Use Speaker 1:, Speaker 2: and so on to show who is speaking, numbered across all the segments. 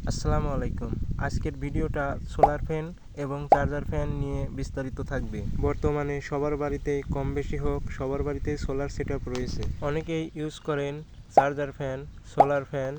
Speaker 1: আসসালামু আলাইকুম। আজকের ভিডিওটা সোলার ফ্যান এবং চার্জার ফ্যান নিয়ে বিস্তারিত থাকবে। বর্তমানে সবার বাড়িতেই কম বেশি হোক সবার বাড়িতেই সোলার সেটআপ রয়েছে। অনেকেই ইউজ করেন চার্জার ফ্যান, সোলার ফ্যান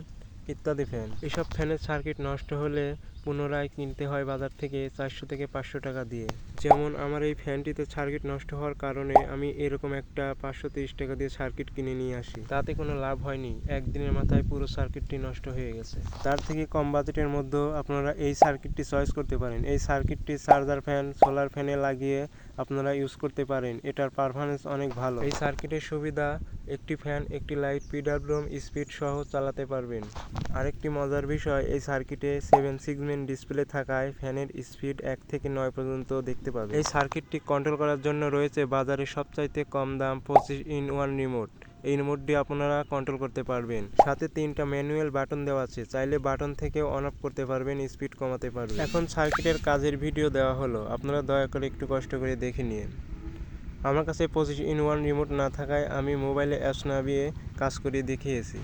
Speaker 1: ইত্যাদি ফ্যান। এসব ফ্যানের সার্কিট নষ্ট হলে পুনরায় কিনতে হয় বাজার থেকে 400 থেকে 500 টাকা দিয়ে। যেমন আমার এই ফ্যানটিতে সার্কিট নষ্ট হওয়ার কারণে আমি এরকম একটা 530 টাকা দিয়ে সার্কিট কিনে নিয়ে আসি। তাতে কোনো লাভ হয়নি, একদিনের মাথায় পুরো সার্কিটটি নষ্ট হয়ে গেছে। তার থেকে কম বাজেটের মধ্যে আপনারা এই সার্কিটটি চয়েস করতে পারেন। এই সার্কিটটি চার্জার ফ্যান, সোলার ফ্যানে লাগিয়ে আপনারা ইউজ করতে পারেন। এটার পারফরম্যান্স অনেক ভালো। এই সার্কিটের সুবিধা, একটি ফ্যান, একটি লাইট, পিডব্লিউএম স্পিড সহ চালাতে পারবেন। আরেকটি মজার বিষয়, এই সার্কিটে 7 সেগমেন্ট ডিসপ্লে থাকায় ফ্যানের স্পিড 1 থেকে 9 পর্যন্ত দেখতে পাবেন। এই সার্কিটটি কন্ট্রোল করার জন্য রয়েছে বাজারে সবচাইতে কম দাম 25-in-1 রিমোট। এই রিমোট দিয়ে আপনারা কন্ট্রোল করতে পারবেন। সাথে 3টা ম্যানুয়াল বাটন দেওয়া আছে, চাইলে বাটন থেকেও অন অফ করতে পারবেন, স্পিড কমাতে পারবেন। এখন সার্কিটের কাজের ভিডিও দেওয়া হলো, আপনারা দয়া করে একটু কষ্ট করে দেখে নিন। আমার কাছে 25-in-1 রিমোট না থাকায় আমি মোবাইলে অ্যাপস নামিয়ে কাজ করে দেখিয়েছি।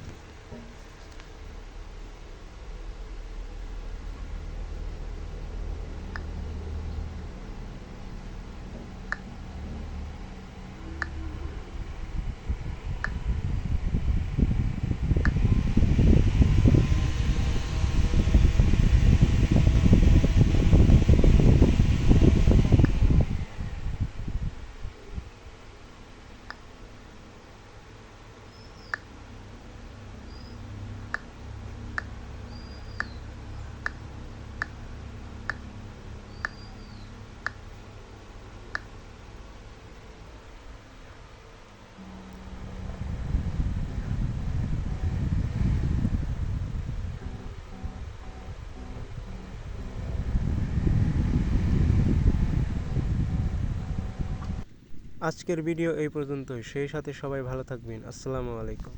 Speaker 1: আজকের ভিডিও এই পর্যন্তই। সেই সাথে সবাই ভালো থাকবেন। আসসালামু আলাইকুম।